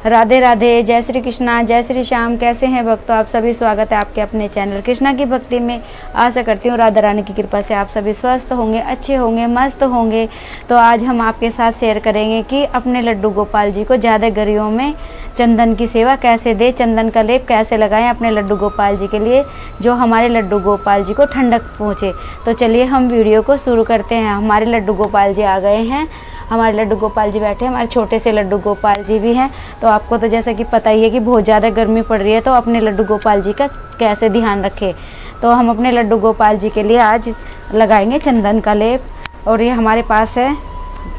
राधे राधे, जय श्री कृष्णा, जय श्री श्याम। कैसे हैं भक्तों आप सभी? स्वागत है आपके अपने चैनल कृष्णा की भक्ति में। आशा करती हूँ राधा रानी की कृपा से आप सभी स्वस्थ होंगे, अच्छे होंगे, मस्त होंगे। तो आज हम आपके साथ शेयर करेंगे कि अपने लड्डू गोपाल जी को ज़्यादा गर्मियों में चंदन की सेवा कैसे दे, चंदन का लेप कैसे लगाएं अपने लड्डू गोपाल जी के लिए, जो हमारे लड्डू गोपाल जी को ठंडक पहुँचे। तो चलिए हम वीडियो को शुरू करते हैं। हमारे लड्डू गोपाल जी आ गए हैं, हमारे लड्डू गोपाल जी बैठे हैं, हमारे छोटे से लड्डू गोपाल जी भी हैं। तो आपको तो जैसा कि पता ही है कि बहुत ज़्यादा गर्मी पड़ रही है, तो अपने लड्डू गोपाल जी का कैसे ध्यान रखें। तो हम अपने लड्डू गोपाल जी के लिए आज लगाएंगे चंदन का लेप। और ये हमारे पास है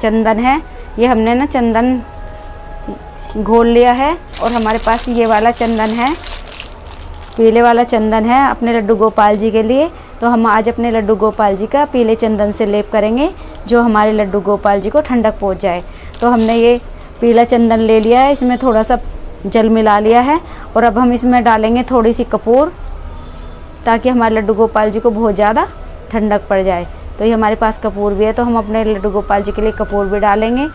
चंदन है, ये हमने ना चंदन घोल लिया है। और हमारे पास ये वाला चंदन है, पीले वाला चंदन है अपने लड्डू गोपाल जी के लिए। तो हम आज अपने लड्डू गोपाल जी का पीले चंदन से लेप करेंगे, जो हमारे लड्डू गोपाल जी को ठंडक पहुंच जाए। तो हमने ये पीला चंदन ले लिया है, इसमें थोड़ा सा जल मिला लिया है। और अब हम इसमें डालेंगे थोड़ी सी कपूर, ताकि हमारे लड्डू गोपाल जी को बहुत ज़्यादा ठंडक पड़ जाए। तो ये हमारे पास कपूर भी है, तो हम अपने लड्डू गोपाल जी के लिए कपूर भी डालेंगे।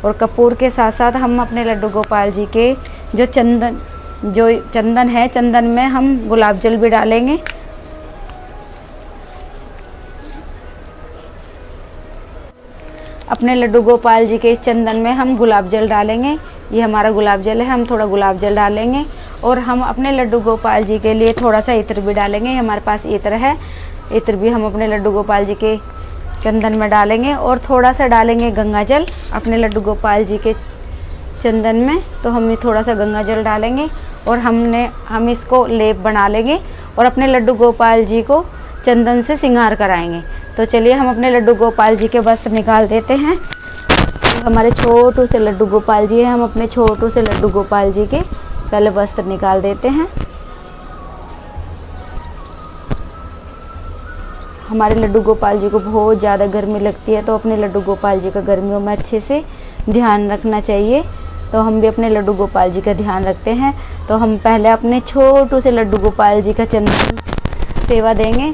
और कपूर के साथ साथ हम अपने लड्डू गोपाल जी के जो चंदन है, चंदन में हम गुलाब जल भी डालेंगे। अपने लड्डू गोपाल जी के इस चंदन में हम गुलाब जल डालेंगे। ये हमारा गुलाब जल है, हम थोड़ा गुलाब जल डालेंगे। और हम अपने लड्डू गोपाल जी के लिए थोड़ा सा इत्र भी डालेंगे। हमारे पास इत्र है, इत्र भी हम अपने लड्डू गोपाल जी के चंदन में डालेंगे। और थोड़ा सा डालेंगे गंगा जल अपने लड्डू गोपाल जी के चंदन में। तो हम ये थोड़ा सा गंगा जल डालेंगे और हम इसको लेप बना लेंगे और अपने लड्डू गोपाल जी को चंदन से श्रृंगार कराएंगे। तो चलिए हम अपने लड्डू गोपाल जी के वस्त्र निकाल देते हैं। हमारे छोटू से लड्डू गोपाल जी हैं, हम अपने छोटू से लड्डू गोपाल जी के पहले वस्त्र निकाल देते हैं। हमारे लड्डू गोपाल जी को बहुत ज़्यादा गर्मी लगती है, तो अपने लड्डू गोपाल जी का गर्मियों में अच्छे से ध्यान रखना चाहिए। तो हम भी अपने लड्डू गोपाल जी का ध्यान रखते हैं। तो हम पहले अपने छोटू से लड्डू गोपाल जी का चंदन सेवा देंगे।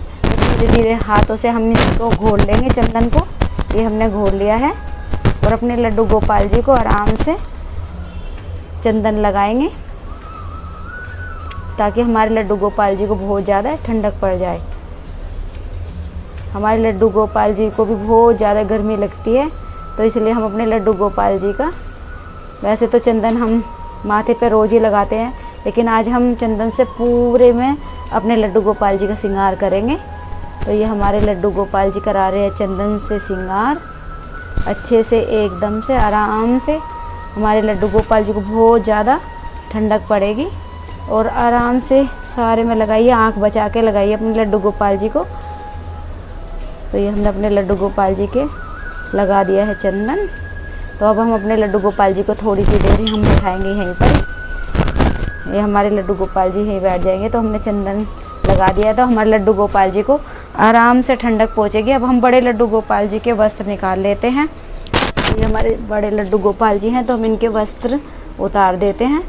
धीरे धीरे हाथों से हम इसको घोल लेंगे चंदन को। ये हमने घोल लिया है और अपने लड्डू गोपाल जी को आराम से चंदन लगाएंगे, ताकि हमारे लड्डू गोपाल जी को बहुत ज़्यादा ठंडक पड़ जाए। हमारे लड्डू गोपाल जी को भी बहुत ज़्यादा गर्मी लगती है, तो इसलिए हम अपने लड्डू गोपाल जी का, वैसे तो चंदन हम माथे पे रोज़ ही लगाते हैं, लेकिन आज हम चंदन से पूरे में अपने लड्डू गोपाल जी का श्रृंगार करेंगे। तो ये हमारे लड्डू गोपाल जी करा रहे हैं चंदन से श्रृंगार, अच्छे से एकदम से आराम से। हमारे लड्डू गोपाल जी को बहुत ज़्यादा ठंडक पड़ेगी। और आराम से सारे में लगाइए, आँख बचा के लगाइए अपने लड्डू गोपाल जी को। तो ये हमने अपने लड्डू गोपाल जी के लगा दिया है चंदन। तो अब हम अपने लड्डू गोपाल जी को थोड़ी सी देर हम बैठाएंगे यहीं पर। ये हमारे लड्डू गोपाल जी यहीं बैठ जाएंगे। तो हमने चंदन लगा दिया, तो हमारे लड्डू गोपाल जी को आराम से ठंडक पहुंचेगी। अब हम बड़े लड्डू गोपाल जी के वस्त्र निकाल लेते हैं। ये हमारे बड़े लड्डू गोपाल जी हैं, तो हम इनके वस्त्र उतार देते हैं।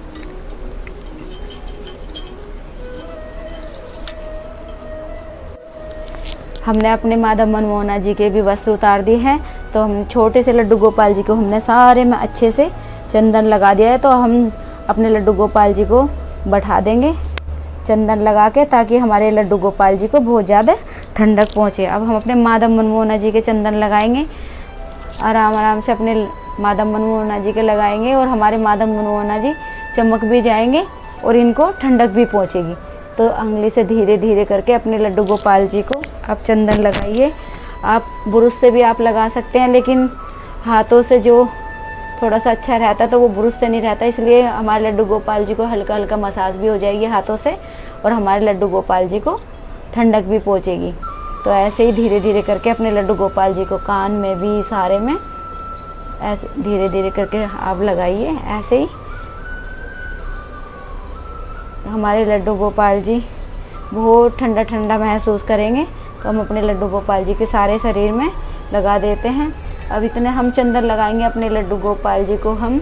हमने अपने माधव मनमोहना जी के भी वस्त्र उतार दिए हैं। तो हम छोटे से लड्डू गोपाल जी को हमने सारे में अच्छे से चंदन लगा दिया है। तो हम अपने लड्डू गोपाल जी को बैठा देंगे चंदन लगा के, ताकि हमारे लड्डू गोपाल जी को बहुत ज़्यादा ठंडक पहुँचे। अब हम अपने माधव मनमोहना जी के चंदन लगाएंगे, आराम आराम से अपने माधव मनमोहना जी के लगाएंगे। और हमारे माधव मनमोहना जी चमक भी जाएंगे और इनको ठंडक भी पहुँचेगी। तो उंगली से धीरे धीरे करके अपने लड्डू गोपाल जी को आप चंदन लगाइए। आप ब्रश से भी आप लगा सकते हैं, लेकिन हाथों से जो थोड़ा सा अच्छा रहता है, तो वो ब्रश से नहीं रहता। इसलिए हमारे लड्डू गोपाल जी को हल्का हल्का मसाज भी हो जाएगी हाथों से, और हमारे लड्डू गोपाल जी को ठंडक भी पहुंचेगी। तो ऐसे ही धीरे धीरे करके अपने लड्डू गोपाल जी को कान में भी, सारे में ऐसे धीरे धीरे करके आप लगाइए। ऐसे ही हमारे लड्डू गोपाल जी बहुत ठंडा ठंडा महसूस करेंगे। तो हम अपने लड्डू गोपाल जी के सारे शरीर में लगा देते हैं। अब इतने हम चंदन लगाएंगे अपने लड्डू गोपाल जी को, हम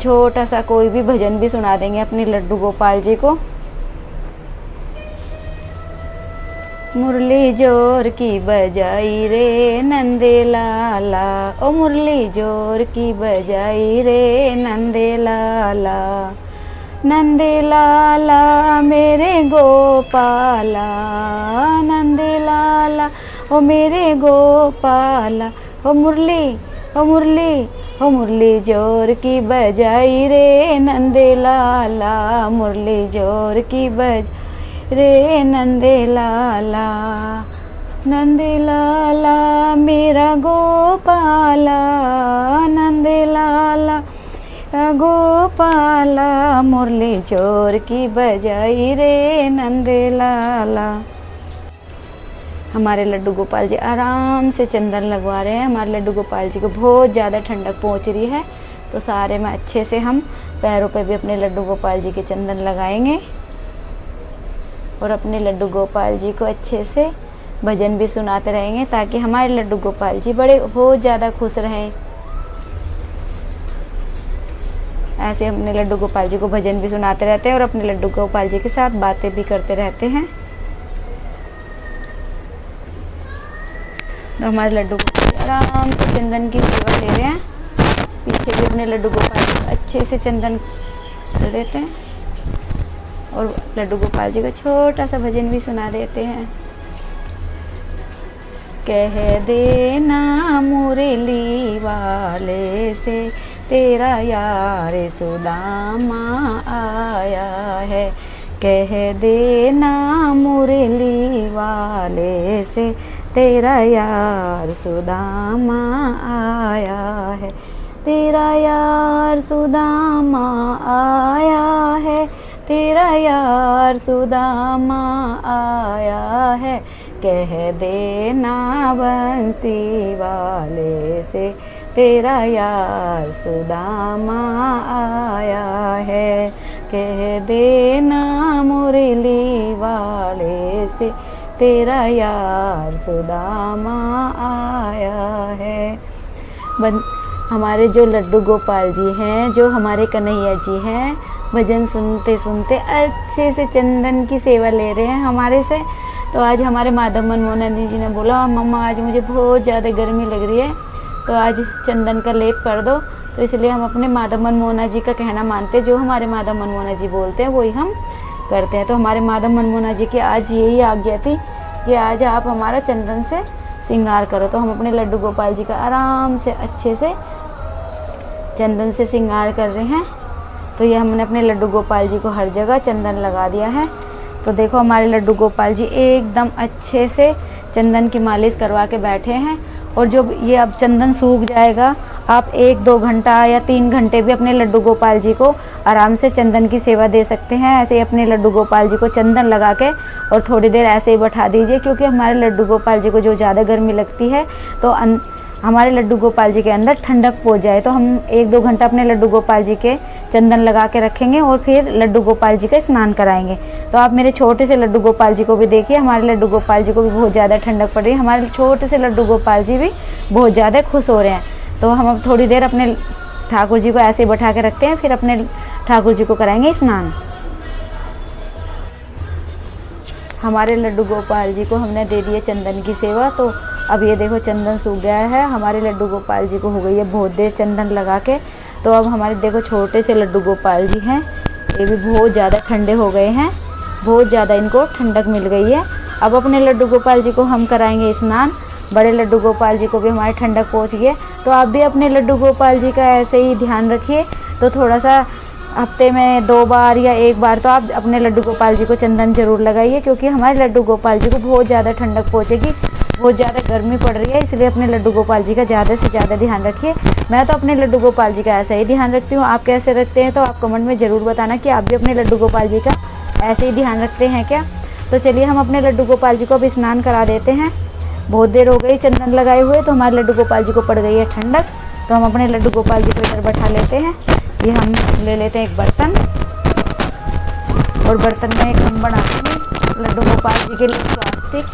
छोटा सा कोई भी भजन भी सुना देंगे अपने लड्डू गोपाल जी को। मुरली जोर की बजाई रे नंदे लाला, ओ मुरली जोर की बजाई रे नंदे लाला, नंदे लाला मेरे गोपाला, नंदे लाला ओ मेरे गोपाला, ओ मुरली ओ मुरली ओ मुरली जोर की बजाई रे नंदे लाला, मुरली जोर की बज रे नंदे लाला, नंदे लाला मेरा गोपाला, नंदे लाला गोपाला, मुरली जोर की बजाई रे नंदे लाला। हमारे लड्डू गोपाल जी आराम से चंदन लगवा रहे हैं। हमारे लड्डू गोपाल जी को बहुत ज़्यादा ठंडक पहुंच रही है, तो सारे में अच्छे से हम पैरों पे भी अपने लड्डू गोपाल जी के चंदन लगाएंगे और अपने लड्डू गोपाल जी को अच्छे से भजन भी सुनाते रहेंगे, ताकि हमारे लड्डू गोपाल जी बड़े बहुत ज़्यादा खुश रहें। ऐसे अपने लड्डू गोपाल जी को भजन भी सुनाते रहते हैं और अपने लड्डू गोपाल जी के साथ बातें भी करते रहते हैं। तो हमारे लड्डू गोपाल आराम से चंदन की सेवा ले रहे हैं। पीछे भी अपने लड्डू गोपाल जी को अच्छे से चंदन कर देते हैं और लड्डू गोपाल जी को छोटा सा भजन भी सुना देते हैं। कह देना मुरली वाले से तेरा यार सुदामा आया है, कह देना मुरली वाले से तेरा यार सुदामा आया है, तेरा यार सुदामा आया है, तेरा यार सुदामा आया है, कह देना बंसी वाले से तेरा यार सुदामा आया है, कह देना मुरली वाले से तेरा यार सुदामा आया है। हमारे जो लड्डू गोपाल जी हैं, जो हमारे कन्हैया जी हैं, भजन सुनते सुनते अच्छे से चंदन की सेवा ले रहे हैं हमारे से। तो आज हमारे माधव मनमोहन जी ने बोला, मम्मा आज मुझे बहुत ज़्यादा गर्मी लग रही है, तो आज चंदन का लेप कर दो। तो इसलिए हम अपने माधव मनमोहन जी का कहना मानते हैं, जो हमारे माधव मनमोहन जी बोलते हैं वही हम करते हैं। तो हमारे माधव मनमोहन जी की आज यही आज्ञा थी कि आज आप हमारा चंदन से श्रृंगार करो। तो हम अपने लड्डू गोपाल जी का आराम से अच्छे से चंदन से श्रृंगार कर रहे हैं। तो ये हमने अपने लड्डू गोपाल जी को हर जगह चंदन लगा दिया है। तो देखो हमारे लड्डू गोपाल जी एकदम अच्छे से चंदन की मालिश करवा के बैठे हैं। और जब ये अब चंदन सूख जाएगा, आप 1-2 घंटा या 3 घंटे भी अपने लड्डू गोपाल जी को आराम से चंदन की सेवा दे सकते हैं। ऐसे ही अपने लड्डू गोपाल जी को चंदन लगा के और थोड़ी देर ऐसे ही बैठा दीजिए, क्योंकि हमारे लड्डू गोपाल जी को जो ज़्यादा गर्मी लगती है तो हमारे लड्डू गोपाल जी के अंदर ठंडक पहुँच जाए। तो हम 1-2 घंटा अपने लड्डू गोपाल जी के चंदन लगा के रखेंगे और फिर लड्डू गोपाल जी का स्नान कराएंगे। तो आप मेरे छोटे से लड्डू गोपाल जी को भी देखिए, हमारे लड्डू गोपाल जी को भी बहुत ज़्यादा ठंडक पड़ रही है। हमारे छोटे से लड्डू गोपाल जी भी बहुत ज़्यादा खुश हो रहे हैं। तो हम अब थोड़ी देर अपने ठाकुर जी को ऐसे ही बैठा के रखते हैं, फिर अपने ठाकुर जी को कराएंगे स्नान। हमारे लड्डू गोपाल जी को हमने दे दिया चंदन की सेवा। तो अब ये देखो चंदन सूख गया है। हमारे लड्डू गोपाल जी को हो गई है बहुत देर चंदन लगा के। तो अब हमारे देखो छोटे से लड्डू गोपाल जी हैं, ये भी बहुत ज़्यादा ठंडे हो गए हैं, बहुत ज़्यादा इनको ठंडक मिल गई है। अब अपने लड्डू गोपाल जी को हम कराएंगे स्नान। बड़े लड्डू गोपाल जी को भी हमारी ठंडक पहुंच गई है। तो आप भी अपने लड्डू गोपाल जी का ऐसे ही ध्यान रखिए। तो थोड़ा सा हफ्ते में 2 बार या 1 बार तो आप अपने लड्डू गोपाल जी को चंदन जरूर लगाइए, क्योंकि हमारे लड्डू गोपाल जी को बहुत ज़्यादा ठंडक पहुँचेगी, बहुत ज़्यादा गर्मी पड़ रही है। इसलिए अपने लड्डू गोपाल जी का ज़्यादा से ज़्यादा ध्यान रखिए। मैं तो अपने लड्डू गोपाल जी का ऐसा ही ध्यान रखती हूँ। आप कैसे रखते हैं तो आप कमेंट में ज़रूर बताना कि आप भी अपने लड्डू गोपाल जी का ऐसे ही ध्यान रखते हैं क्या। तो चलिए हम अपने लड्डू गोपाल जी को अब स्नान करा देते हैं। बहुत देर हो गई चंदन लगाए हुए, तो हमारे लड्डू गोपाल जी को पड़ गई है ठंडक। तो हम अपने लड्डू गोपाल जी को इधर बैठा लेते हैं। ये हम ले लेते हैं एक बर्तन, और बर्तन में एक हम बनाते हैं लड्डू गोपाल जी के लिए स्वास्तिक।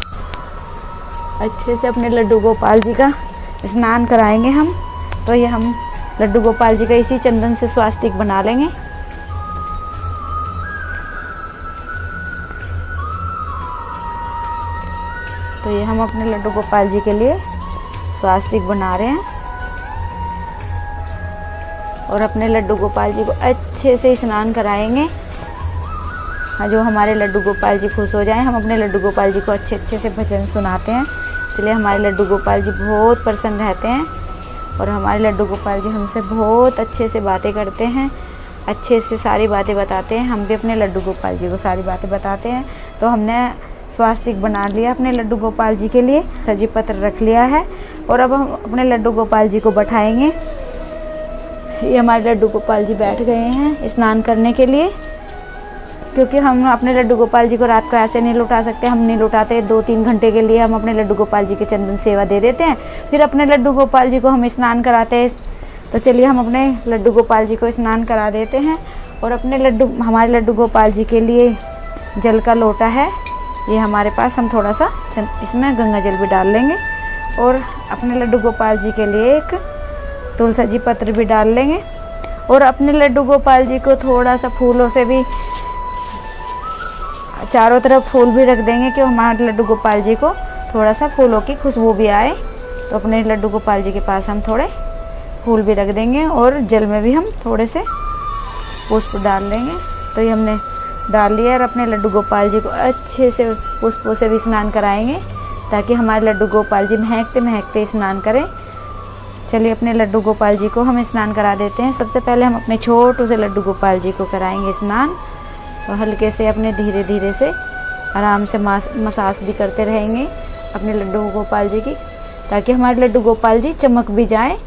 अच्छे से अपने लड्डू गोपाल जी का स्नान कराएंगे हम। तो ये हम लड्डू गोपाल जी का इसी चंदन से स्वास्तिक बना लेंगे। तो ये हम अपने लड्डू गोपाल जी के लिए स्वास्तिक बना रहे हैं और अपने लड्डू गोपाल जी को अच्छे से स्नान कराएंगे। हाँ, जो हमारे लड्डू गोपाल जी खुश हो जाएं। हम अपने लड्डू गोपाल जी को अच्छे से भजन सुनाते हैं, इसलिए हमारे लड्डू गोपाल जी बहुत प्रसन्न रहते हैं और हमारे लड्डू गोपाल जी हमसे बहुत अच्छे से बातें करते हैं, अच्छे से सारी बातें बताते हैं। हम भी अपने लड्डू गोपाल जी को सारी बातें बताते हैं। तो हमने स्वास्तिक बना लिया अपने लड्डू गोपाल जी के लिए, सजी पत्र रख लिया है और अब हम अपने लड्डू गोपाल जी को बैठाएंगे। ये हमारे लड्डू गोपाल जी बैठ गए हैं स्नान करने के लिए, क्योंकि हम अपने लड्डू गोपाल जी को रात को ऐसे नहीं लौटा सकते। हम नहीं लौटाते, 2-3 घंटे के लिए हम अपने लड्डू गोपाल जी के चंदन सेवा दे देते हैं, फिर अपने लड्डू गोपाल जी को हम स्नान कराते हैं। तो चलिए हम अपने लड्डू गोपाल जी को स्नान करा देते हैं और हमारे लड्डू गोपाल जी के लिए जल का लोटा है ये हमारे पास, हम थोड़ा सा इसमें गंगा जल भी डाल लेंगे और अपने लड्डू गोपाल जी के लिए एक तुलसी जी पत्र भी डाल लेंगे और अपने लड्डू गोपाल जी को थोड़ा सा फूलों से भी चारों तरफ फूल भी रख देंगे कि हमारे लड्डू गोपाल जी को थोड़ा सा फूलों की खुशबू भी आए। तो अपने लड्डू गोपाल जी के पास हम थोड़े फूल भी रख देंगे और जल में भी हम थोड़े से पुष्प डाल लेंगे। तो ये हमने डाल लिया और अपने लड्डू गोपाल जी को अच्छे से पुष्पों से भी स्नान कराएंगे ताकि हमारे लड्डू गोपाल जी महकते महकते स्नान करें। चलिए अपने लड्डू गोपाल जी को हम स्नान करा देते हैं। सबसे पहले हम अपने छोटू से लड्डू गोपाल जी को कराएंगे स्नान। तो हल्के से अपने धीरे धीरे से आराम से मसाज भी करते रहेंगे अपने लड्डू गोपाल जी की, ताकि हमारे लड्डू गोपाल जी चमक भी जाएं,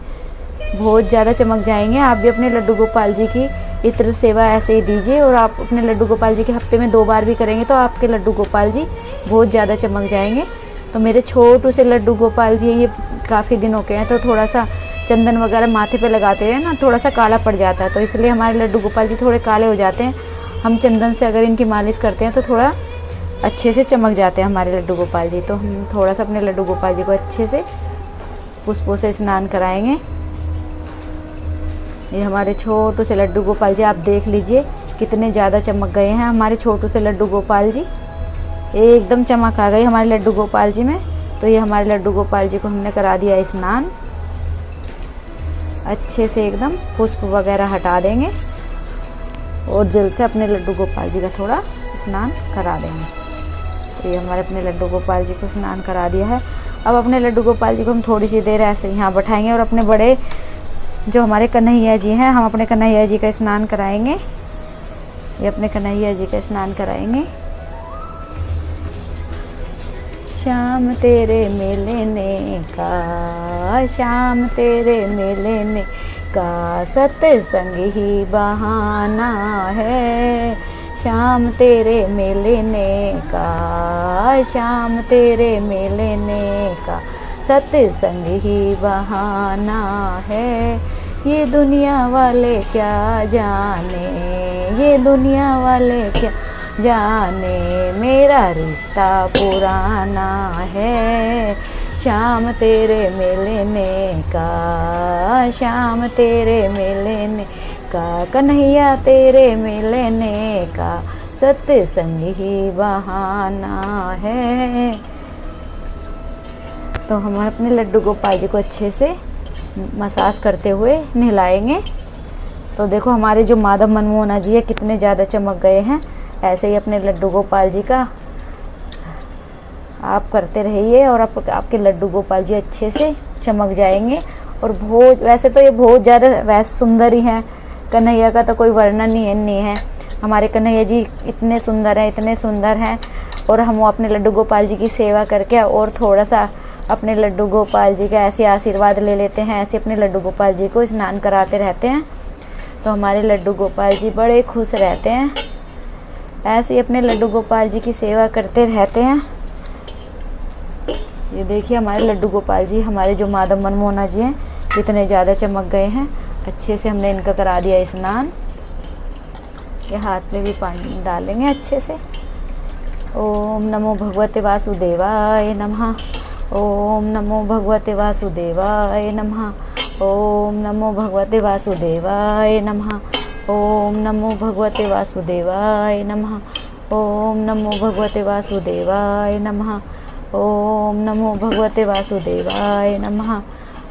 बहुत ज़्यादा चमक जाएंगे। आप भी अपने लड्डू गोपाल जी की इत्र सेवा ऐसे ही दीजिए और आप अपने लड्डू गोपाल जी के हफ्ते में 2 बार भी करेंगे तो आपके लड्डू गोपाल जी बहुत ज़्यादा चमक जाएंगे। तो मेरे छोटू से लड्डू गोपाल जी ये काफ़ी दिन हो गए हैं, तो थोड़ा सा चंदन वगैरह माथे पे लगाते हैं ना, थोड़ा सा काला पड़ जाता है, तो इसलिए हमारे लड्डू गोपाल जी थोड़े काले हो जाते हैं। हम चंदन से अगर इनकी मालिश करते हैं तो थोड़ा अच्छे से चमक जाते हैं हमारे लड्डू गोपाल जी। तो हम थोड़ा सा अपने लड्डू गोपाल जी को अच्छे से पुष्पों से स्नान कराएंगे। ये हमारे छोटू से लड्डू गोपाल जी आप देख लीजिए कितने ज़्यादा चमक गए हैं हमारे छोटू से लड्डू गोपाल जी, एकदम चमक आ गई हमारे लड्डू गोपाल जी में। तो ये हमारे लड्डू गोपाल जी को हमने करा दिया स्नान, अच्छे से एकदम पुष्प वगैरह हटा देंगे और जल से अपने लड्डू गोपाल जी का थोड़ा स्नान करा देंगे। तो ये हमारे अपने लड्डू गोपाल जी को स्नान करा दिया है। अब अपने लड्डू गोपाल जी को हम थोड़ी सी देर ऐसे यहाँ बैठाएंगे और अपने बड़े जो हमारे कन्हैया जी हैं, हम अपने कन्हैया जी का स्नान कराएंगे। ये अपने कन्हैया जी का स्नान कराएंगे। श्याम तेरे मिलने का, श्याम तेरे मिलने का सत्संग ही बहाना है। श्याम तेरे मिलने का, श्याम तेरे मिलने का सत्संग ही बहाना है। ये दुनिया वाले क्या जाने, ये दुनिया वाले क्या जाने, मेरा रिश्ता पुराना है। श्याम तेरे मिलने का, श्याम तेरे मिलने का, कन्हैया तेरे मिलने का सत्संग ही बहाना है। तो हम अपने लड्डू गोपाल जी को अच्छे से मसाज करते हुए नहलाएंगे। तो देखो हमारे जो माधव मनमोहना जी है कितने ज़्यादा चमक गए हैं। ऐसे ही अपने लड्डू गोपाल जी का आप करते रहिए और आपके लड्डू गोपाल जी अच्छे से चमक जाएंगे। और बहुत वैसे तो ये बहुत ज़्यादा वैसे सुंदर ही हैं, कन्हैया का तो कोई वर्णन ही नहीं है। हमारे कन्हैया जी इतने सुंदर हैं, इतने सुंदर हैं। और हम अपने लड्डू गोपाल जी की सेवा करके और थोड़ा सा अपने लड्डू गोपाल जी का ऐसे आशीर्वाद ले लेते हैं, ऐसे अपने लड्डू गोपाल जी को स्नान कराते रहते हैं। तो हमारे लड्डू गोपाल जी बड़े खुश रहते हैं, ऐसे ही अपने लड्डू गोपाल जी की सेवा करते रहते हैं। ये देखिए हमारे लड्डू गोपाल जी, हमारे जो माधव मनमोहना जी हैं कितने ज़्यादा चमक गए हैं। अच्छे से हमने इनका करा दिया स्नान। ये हाथ में भी पानी डालेंगे अच्छे से। ओम नमो भगवते वासुदेवाय नमः, ओम नमो भगवते वासुदेवाय नमः, ओम नमो भगवते वासुदेवाय नमः, ओम नमो भगवते वासुदेवाय नमः, ओम नमो भगवते वासुदेवाय नमः, ओम नमो भगवते वासुदेवाय नमः।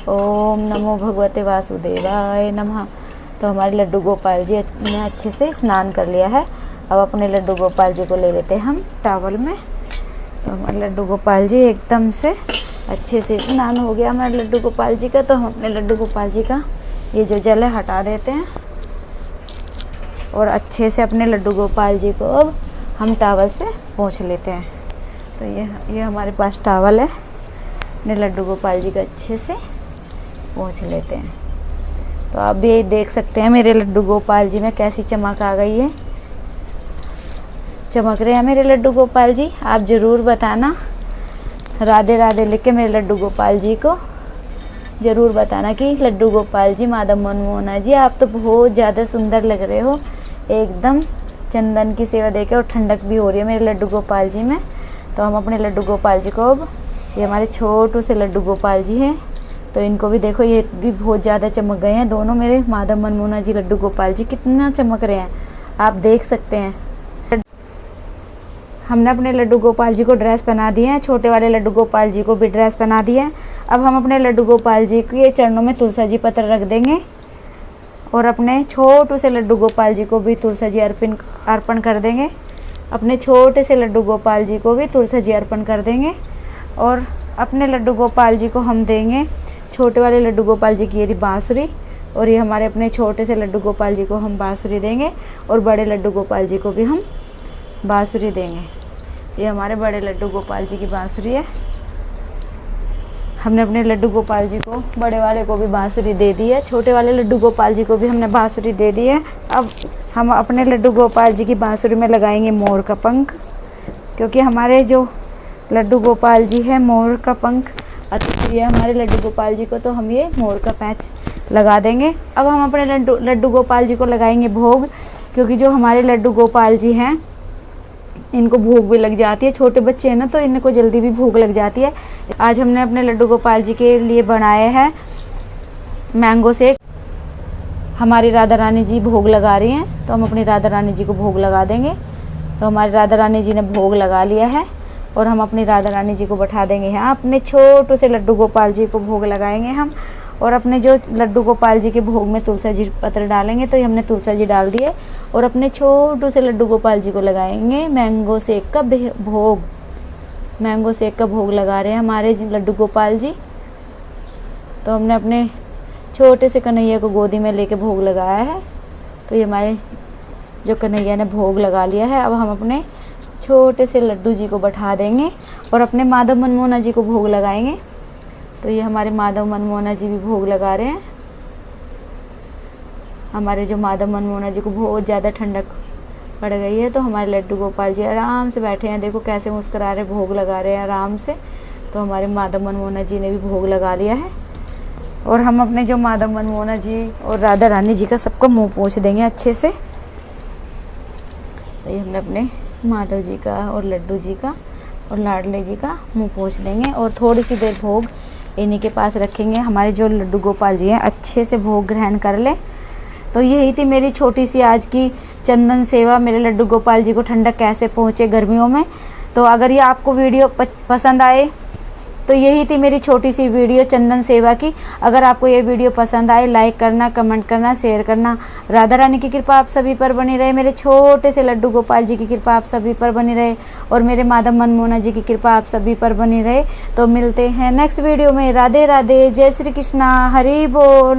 ओम नमो भगवते वासुदेवाय नमः। तो हमारे लड्डू गोपाल जी ने अच्छे से स्नान कर लिया है। अब अपने लड्डू गोपाल जी को ले लेते हैं हम टॉवल में। तो हमारे लड्डू गोपाल जी एकदम से अच्छे से स्नान हो गया हमारे लड्डू गोपाल जी का। तो हम अपने लड्डू गोपाल जी का ये जो जल है हटा देते हैं और अच्छे से अपने लड्डू गोपाल जी को अब हम टॉवल से पोंछ लेते हैं। तो ये हमारे पास टॉवल है, अपने लड्डू गोपाल जी का अच्छे से पोंछ लेते हैं। तो आप भी देख सकते हैं मेरे लड्डू गोपाल जी में कैसी चमक आ गई है। चमक रहे हैं मेरे लड्डू गोपाल जी। आप ज़रूर बताना, राधे राधे लिख के मेरे लड्डू गोपाल जी को ज़रूर बताना कि लड्डू गोपाल जी, माधव मनमोहना जी, आप तो बहुत ज़्यादा सुंदर लग रहे हो। एकदम चंदन की सेवा देके और ठंडक भी हो रही है मेरे लड्डू गोपाल जी में। तो हम अपने लड्डू गोपाल जी को अब, ये हमारे छोटू से लड्डू गोपाल जी हैं, तो इनको भी देखो, ये भी बहुत ज़्यादा चमक गए हैं। दोनों मेरे माधव मनमोहना जी लड्डू गोपाल जी कितना चमक रहे हैं, आप देख सकते हैं। हमने अपने लड्डू गोपाल जी को ड्रेस पहना दिए हैं, छोटे वाले लड्डू गोपाल जी को भी ड्रेस पहना दिए हैं। अब हम अपने लड्डू गोपाल जी के चरणों में तुलसी जी पत्र रख देंगे और अपने छोटू से लड्डू गोपाल जी को भी तुलसी जी अर्पण कर देंगे। अपने छोटे से लड्डू गोपाल जी को भी तुलसी जी अर्पण कर देंगे और अपने लड्डू गोपाल जी को हम देंगे, छोटे वाले लड्डू गोपाल जी की ये बांसुरी, और ये हमारे अपने छोटे से लड्डू गोपाल जी को हम बांसुरी देंगे और बड़े लड्डू गोपाल जी को भी हम बांसुरी देंगे। ये हमारे बड़े लड्डू गोपाल जी की बांसुरी है। हमने अपने लड्डू गोपाल जी को, बड़े वाले को भी बांसुरी दे दी है, छोटे वाले लड्डू गोपाल जी को भी हमने बांसुरी दे दी है। अब हम अपने लड्डू गोपाल जी की बांसुरी में लगाएंगे मोर का पंख, क्योंकि हमारे जो लड्डू गोपाल जी है मोर का पंख अति हमारे लड्डू गोपाल जी को, तो हम ये मोर का पैच लगा देंगे। अब हम अपने लड्डू गोपाल जी को लगाएंगे भोग, क्योंकि जो हमारे लड्डू गोपाल जी हैं इनको भूख भी लग जाती है। छोटे बच्चे हैं ना, तो इनको जल्दी भी भूख लग जाती है। आज हमने अपने लड्डू गोपाल जी के लिए बनाए हैं मैंगो शेक। हमारी राधा रानी जी भोग लगा रही हैं, तो हम अपनी राधा रानी जी को भोग लगा देंगे। तो हमारी राधा रानी जी ने भोग लगा लिया है और हम अपनी राधा रानी जी को बैठा देंगे यहाँ। अपने छोटू से लड्डू गोपाल जी को भोग लगाएंगे हम, और अपने जो लड्डू गोपाल जी के भोग में तुलसी जी पत्र डालेंगे, तो ये हमने तुलसी जी डाल दिए। और अपने छोटू से लड्डू गोपाल जी को लगाएंगे मैंगो शेक का भोग। मैंगो शेक का भोग लगा रहे हैं हमारे लड्डू गोपाल जी। तो हमने अपने छोटे से कन्हैया को गोदी में लेके भोग लगाया है। तो ये हमारे जो कन्हैया ने भोग लगा लिया है। अब हम अपने छोटे से लड्डू जी को बैठा देंगे और अपने माधव मनमोहना जी को भोग लगाएंगे। तो ये हमारे माधव मनमोहना जी भी भोग लगा रहे हैं। हमारे जो माधव मनमोहना जी को बहुत ज़्यादा ठंडक पड़ गई है, तो हमारे लड्डू गोपाल जी आराम से बैठे हैं। देखो कैसे मुस्कुरा रहे, भोग लगा रहे हैं आराम से। तो हमारे माधव मनमोहना जी ने भी भोग लगा लिया है। और हम अपने जो माधव मनमोहना जी और राधा रानी जी का सबका मुंह पोंछ देंगे अच्छे से। तो ये हमने अपने माधव जी का और लड्डू जी का और लाडले जी का मुंह पोंछ देंगे और थोड़ी सी देर भोग इन्हीं के पास रखेंगे। हमारे जो लड्डू गोपाल जी हैं अच्छे से भोग ग्रहण कर ले। तो यही थी मेरी छोटी सी आज की चंदन सेवा। मेरे लड्डू गोपाल जी को ठंडक कैसे पहुँचे गर्मियों में। तो अगर ये आपको वीडियो पसंद आए, तो यही थी मेरी छोटी सी वीडियो चंदन सेवा की। अगर आपको ये वीडियो पसंद आए, लाइक करना, कमेंट करना, शेयर करना। राधा रानी की कृपा आप सभी पर बनी रहे। मेरे छोटे से लड्डू गोपाल जी की कृपा आप सभी पर बनी रहे और मेरे माधव मनमोहना जी की कृपा आप सभी पर बनी रहे। तो मिलते हैं नेक्स्ट वीडियो में। राधे राधे, जय श्री कृष्णा, हरि बोल।